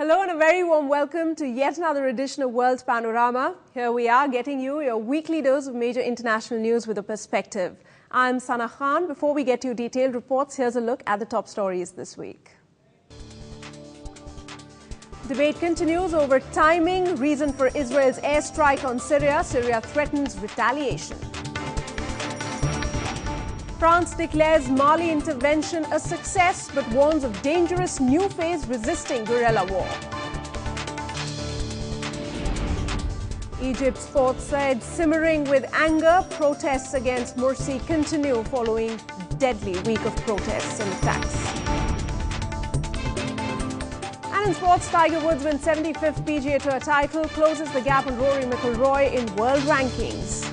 Hello and a very warm welcome to yet another edition of World Panorama. Here we are getting you your weekly dose of major international news with a perspective. I'm Sana Khan. Before we get to detailed reports, here's a look at the top stories this week. Debate continues over timing, reason for Israel's airstrike on Syria. Syria threatens retaliation. France declares Mali intervention a success but warns of dangerous new phase resisting guerrilla war. Egypt's Port Said simmering with anger. Protests against Morsi continue following deadly week of protests and attacks. And in sports, Tiger Woods wins 75th PGA Tour title, closes the gap on Rory McIlroy in world rankings.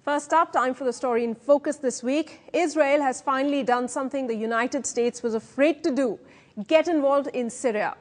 First up, time for the story in focus this week. Israel has finally done something the United States was afraid to do: get involved in Syria.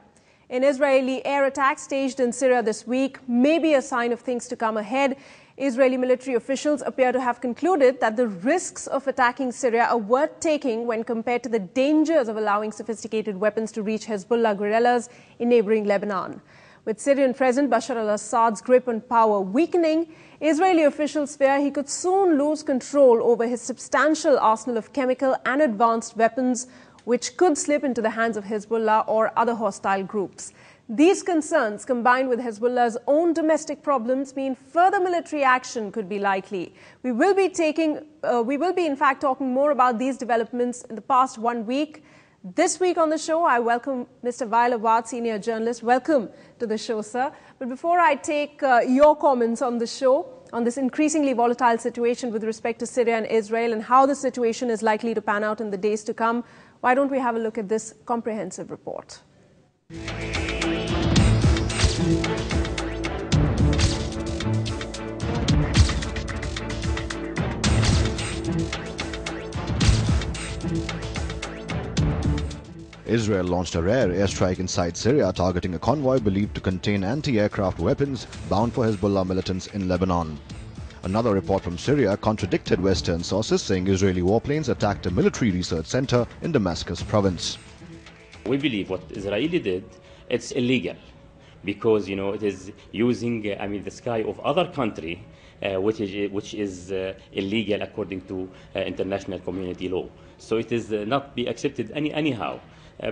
An Israeli air attack staged in Syria this week may be a sign of things to come ahead. Israeli military officials appear to have concluded that the risks of attacking Syria are worth taking when compared to the dangers of allowing sophisticated weapons to reach Hezbollah guerrillas in neighboring Lebanon. With Syrian President Bashar al-Assad's grip on power weakening, Israeli officials fear he could soon lose control over his substantial arsenal of chemical and advanced weapons, which could slip into the hands of Hezbollah or other hostile groups. These concerns, combined with Hezbollah's own domestic problems, mean further military action could be likely. We will be in fact talking more about these developments in the past 1 week. This week on the show, I welcome Mr. Waiel, Awwad, senior journalist. Welcome to the show, sir. But before I take your comments on the show, on this increasingly volatile situation with respect to Syria and Israel and how the situation is likely to pan out in the days to come, why don't we have a look at this comprehensive report? Israel launched a rare airstrike inside Syria, targeting a convoy believed to contain anti-aircraft weapons bound for Hezbollah militants in Lebanon. Another report from Syria contradicted Western sources, saying Israeli warplanes attacked a military research center in Damascus province. We believe what Israeli did, it's illegal because, it is using, the sky of other country, which is illegal according to international community law. So it is not be accepted anyhow.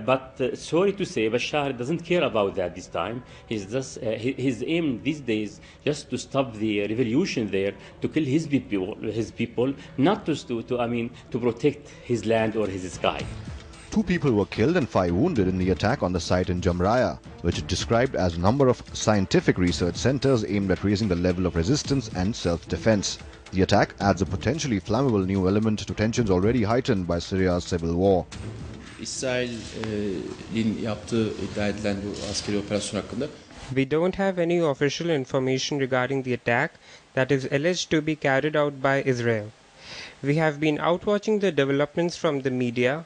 But sorry to say, Bashar doesn't care about that this time. His aim these days just to stop the revolution there, to kill his people, not to protect his land or his sky. 2 people were killed and 5 wounded in the attack on the site in Jamraya, which is described as a number of scientific research centers aimed at raising the level of resistance and self-defense. The attack adds a potentially flammable new element to tensions already heightened by Syria's civil war. İsrail'in yaptığı iddia edilen bu askeri operasyon hakkında. We don't have any official information regarding the attack that is alleged to be carried out by Israel. We have been out watching the developments from the media.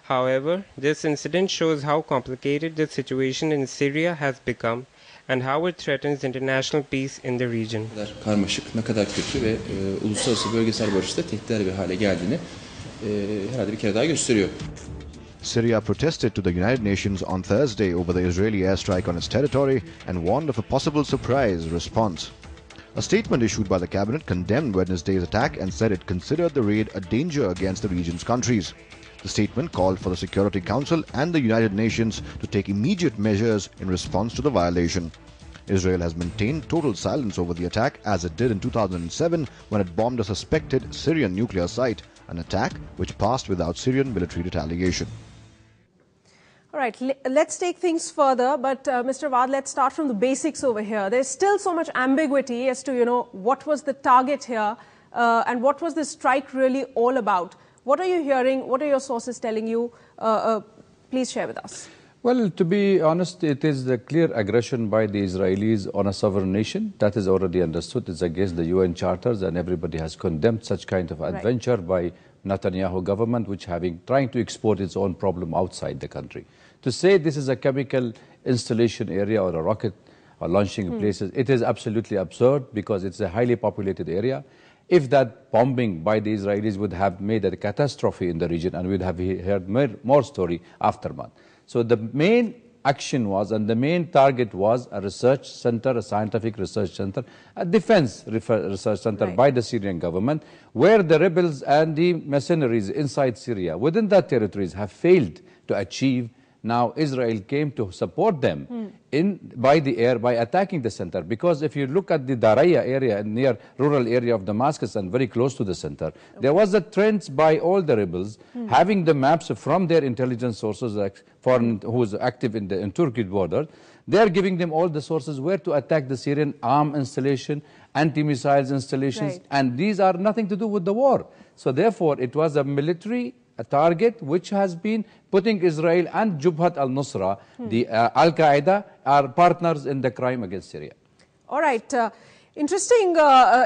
However, this incident shows how complicated the situation in Syria has become and how it threatens international peace in the region. Ne kadar karmaşık, ne kadar kötü ve uluslararası bölgesel barışta tehditler bir hale geldiğini herhalde bir kere daha gösteriyor. Syria protested to the United Nations on Thursday over the Israeli airstrike on its territory and warned of a possible surprise response. A statement issued by the cabinet condemned Wednesday's attack and said it considered the raid a danger against the region's countries. The statement called for the Security Council and the United Nations to take immediate measures in response to the violation. Israel has maintained total silence over the attack, as it did in 2007 when it bombed a suspected Syrian nuclear site, an attack which passed without Syrian military retaliation. All right, let's take things further, but Mr. Awwad, let's start from the basics over here. There's still so much ambiguity as to, what was the target here and what was this strike really all about. What are you hearing? What are your sources telling you? Please share with us. Well, to be honest, it is a clear aggression by the Israelis on a sovereign nation. That is already understood. It's against the UN charters, and everybody has condemned such kind of adventure by Netanyahu government, which trying to export its own problem outside the country. To say this is a chemical installation area or a rocket or launching places, it is absolutely absurd because it's a highly populated area. If that bombing by the Israelis would have made a catastrophe in the region, and we'd have heard more story aftermath. So the main action was, and the main target was, a research center, a scientific research center, a defense research center by the Syrian government, where the rebels and the mercenaries inside Syria, within that territories, have failed to achieve. Now Israel came to support them by the air, by attacking the center. Because if you look at the Daraya area, near rural area of Damascus and very close to the center, there was a trend by all the rebels, having the maps from their intelligence sources, foreign, who is active in Turkey border. They are giving them all the sources where to attack the Syrian arm installation, anti-missiles installations, and these are nothing to do with the war. So therefore, it was a military target which has been putting Israel and Jubhat al-Nusra, the Al-Qaeda, are partners in the crime against Syria. All right. Interesting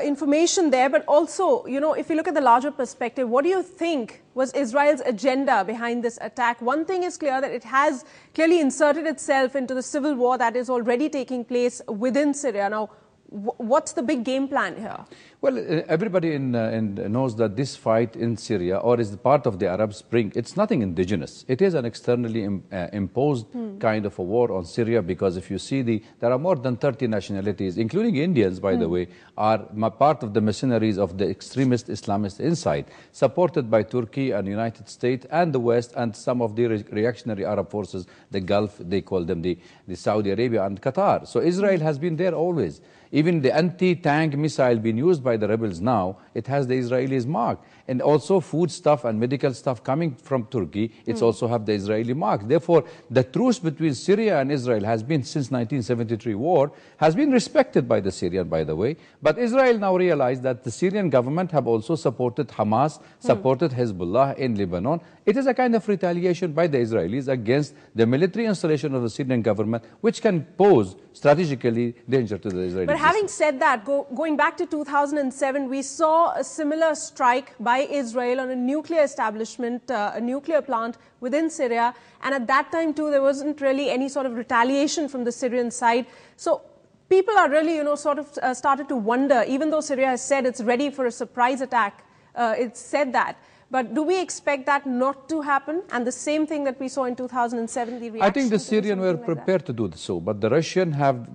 information there, but also, you know, if you look at the larger perspective, what do you think was Israel's agenda behind this attack? One thing is clear, that it has clearly inserted itself into the civil war that is already taking place within Syria. Now, what's the big game plan here? Well, everybody knows that this fight in Syria, or is part of the Arab Spring, it's nothing indigenous. It is an externally imposed kind of a war on Syria, because if you see, there are more than 30 nationalities, including Indians, by the way, are part of the mercenaries of the extremist Islamists inside, supported by Turkey and United States and the West and some of the reactionary Arab forces, the Gulf, they call them the Saudi Arabia and Qatar. So Israel has been there always. Even the anti-tank missile being used by the rebels now, it has the Israelis mark. And also food stuff and medical stuff coming from Turkey, it's also have the Israeli mark. Therefore, the truce between Syria and Israel has been, since 1973 war, has been respected by the Syrian, by the way. But Israel now realized that the Syrian government have also supported Hamas, supported Hezbollah in Lebanon. It is a kind of retaliation by the Israelis against the military installation of the Syrian government, which can pose strategically danger to the Israelis. But having said that, going back to 2007, we saw a similar strike by Israel on a nuclear establishment, a nuclear plant within Syria. And at that time, too, there wasn't really any sort of retaliation from the Syrian side. So people are really, you know, sort of started to wonder, even though Syria has said it's ready for a surprise attack, it's said that. But do we expect that not to happen? And the same thing that we saw in 2007, the reaction? I think the Syrians were prepared to do so, but the Russians have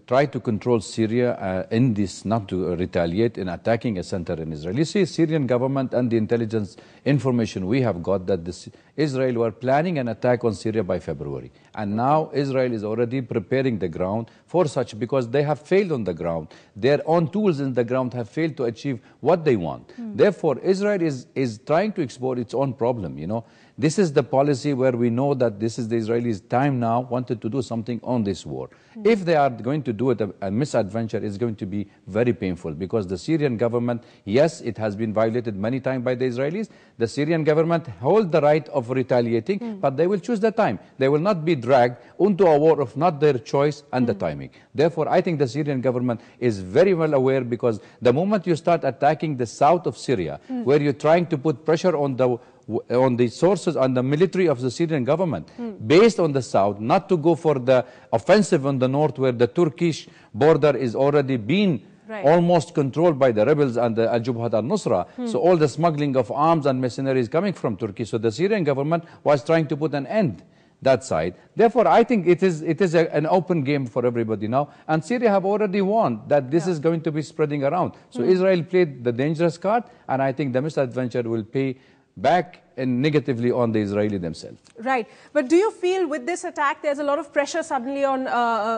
tried to control Syria in this, not to retaliate in attacking a center in Israel. You see, Syrian government and the intelligence information we have got that Israel were planning an attack on Syria by February. And now Israel is already preparing the ground for such, because they have failed on the ground. Their own tools in the ground have failed to achieve what they want. Therefore, Israel is trying to explore its own problem, you know. This is the policy where we know that this is the Israelis' time now, wanted to do something on this war. If they are going to do it, a misadventure is going to be very painful, because the Syrian government, yes, it has been violated many times by the Israelis. The Syrian government hold the right of retaliating, but they will choose the time. They will not be dragged into a war of not their choice and the timing. Therefore, I think the Syrian government is very well aware, because the moment you start attacking the south of Syria, where you're trying to put pressure on the sources, on the military of the Syrian government, based on the south, not to go for the offensive on the north, where the Turkish border is already been almost controlled by the rebels and the Al-Jubhat al-Nusra. So all the smuggling of arms and mercenaries coming from Turkey. So the Syrian government was trying to put an end that side. Therefore, I think it is an open game for everybody now. And Syria have already warned that this is going to be spreading around. So Israel played the dangerous card, and I think the misadventure will pay back and negatively on the Israeli themselves. Right. But do you feel with this attack, there's a lot of pressure suddenly on,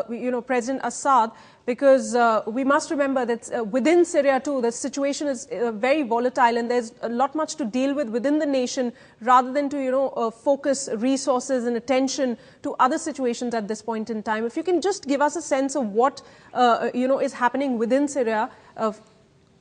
you know, President Assad, because we must remember that within Syria too, the situation is very volatile, and there's a lot much to deal with within the nation, rather than to, you know, focus resources and attention to other situations at this point in time. If you can just give us a sense of what, you know, is happening within Syria,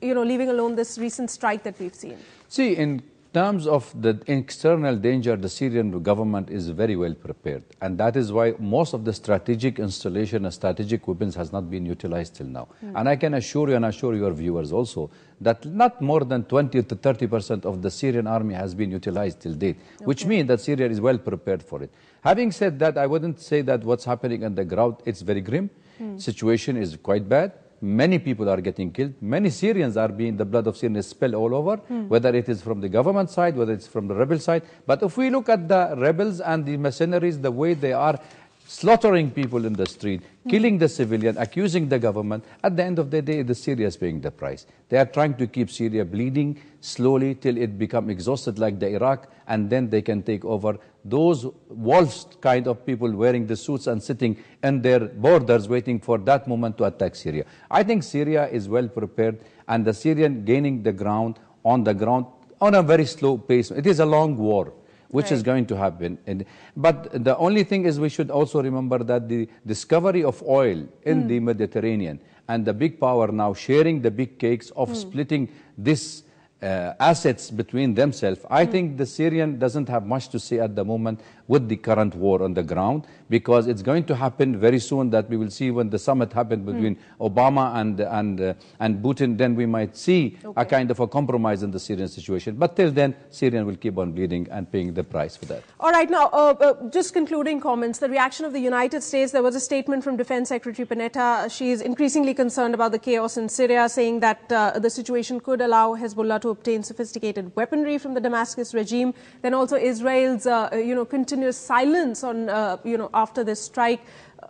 you know, leaving alone this recent strike that we've seen. See, in terms of the external danger, the Syrian government is very well prepared. And that is why most of the strategic installation and strategic weapons has not been utilized till now. And I can assure you, and assure your viewers also, that not more than 20 to 30% of the Syrian army has been utilized till date, which means that Syria is well prepared for it. Having said that, I wouldn't say that what's happening on the ground, it's very grim. Situation is quite bad. many people are getting killed. Many Syrians are being, the blood of Syrians is spilled all over, whether it is from the government side, whether it's from the rebel side. But if we look at the rebels and the mercenaries, the way they are slaughtering people in the street, killing the civilian, accusing the government, at the end of the day, the Syria is paying the price. They are trying to keep Syria bleeding slowly till it becomes exhausted like the Iraq, and then they can take over. Those wolves kind of people wearing the suits and sitting in their borders waiting for that moment to attack Syria. I think Syria is well prepared, and the Syrian gaining the ground on a very slow pace. It is a long war, which is going to happen. But the only thing is we should also remember that the discovery of oil in the Mediterranean and the big power now sharing the big cakes of splitting this assets between themselves, I think the Syrian doesn't have much to say at the moment with the current war on the ground, because it's going to happen very soon that we will see when the summit happened between Obama and Putin, then we might see a kind of a compromise in the Syrian situation. But till then, Syrian will keep on bleeding and paying the price for that. All right, now, just concluding comments, the reaction of the United States, there was a statement from Defense Secretary Panetta. She is increasingly concerned about the chaos in Syria, saying that the situation could allow Hezbollah to obtain sophisticated weaponry from the Damascus regime. Then also Israel's, continuous silence on, after this strike.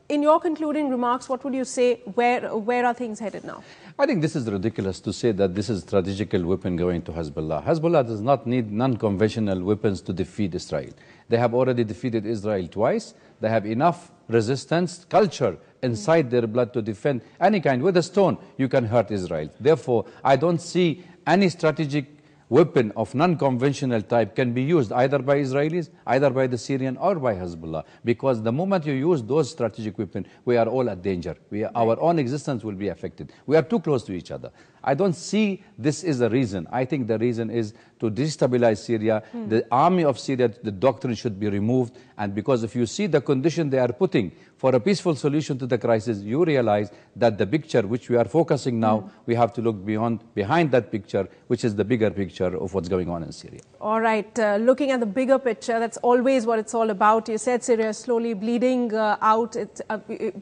In your concluding remarks, what would you say? Where are things headed now? I think this is ridiculous to say that this is a strategical weapon going to Hezbollah. Hezbollah does not need non-conventional weapons to defeat Israel. They have already defeated Israel twice. They have enough resistance culture inside their blood to defend any kind. With a stone, you can hurt Israel. Therefore, I don't see any strategic weapon of non-conventional type can be used either by Israelis, either by the Syrian or by Hezbollah, because the moment you use those strategic weapons, we are all at danger. Our own existence will be affected. We are too close to each other. I don't see this is the reason. I think the reason is to destabilize Syria. The army of Syria, the doctrine should be removed. And because if you see the condition they are putting for a peaceful solution to the crisis, you realize that the picture which we are focusing now, we have to look behind that picture, which is the bigger picture of what's going on in Syria. All right, looking at the bigger picture, that's always what it's all about. You said Syria is slowly bleeding out,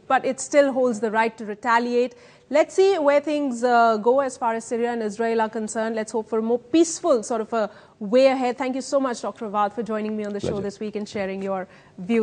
but it still holds the right to retaliate. Let's see where things go as far as Syria and Israel are concerned. Let's hope for a more peaceful sort of a way ahead. Thank you so much, Dr. Awwad, for joining me on the show this week and sharing your views.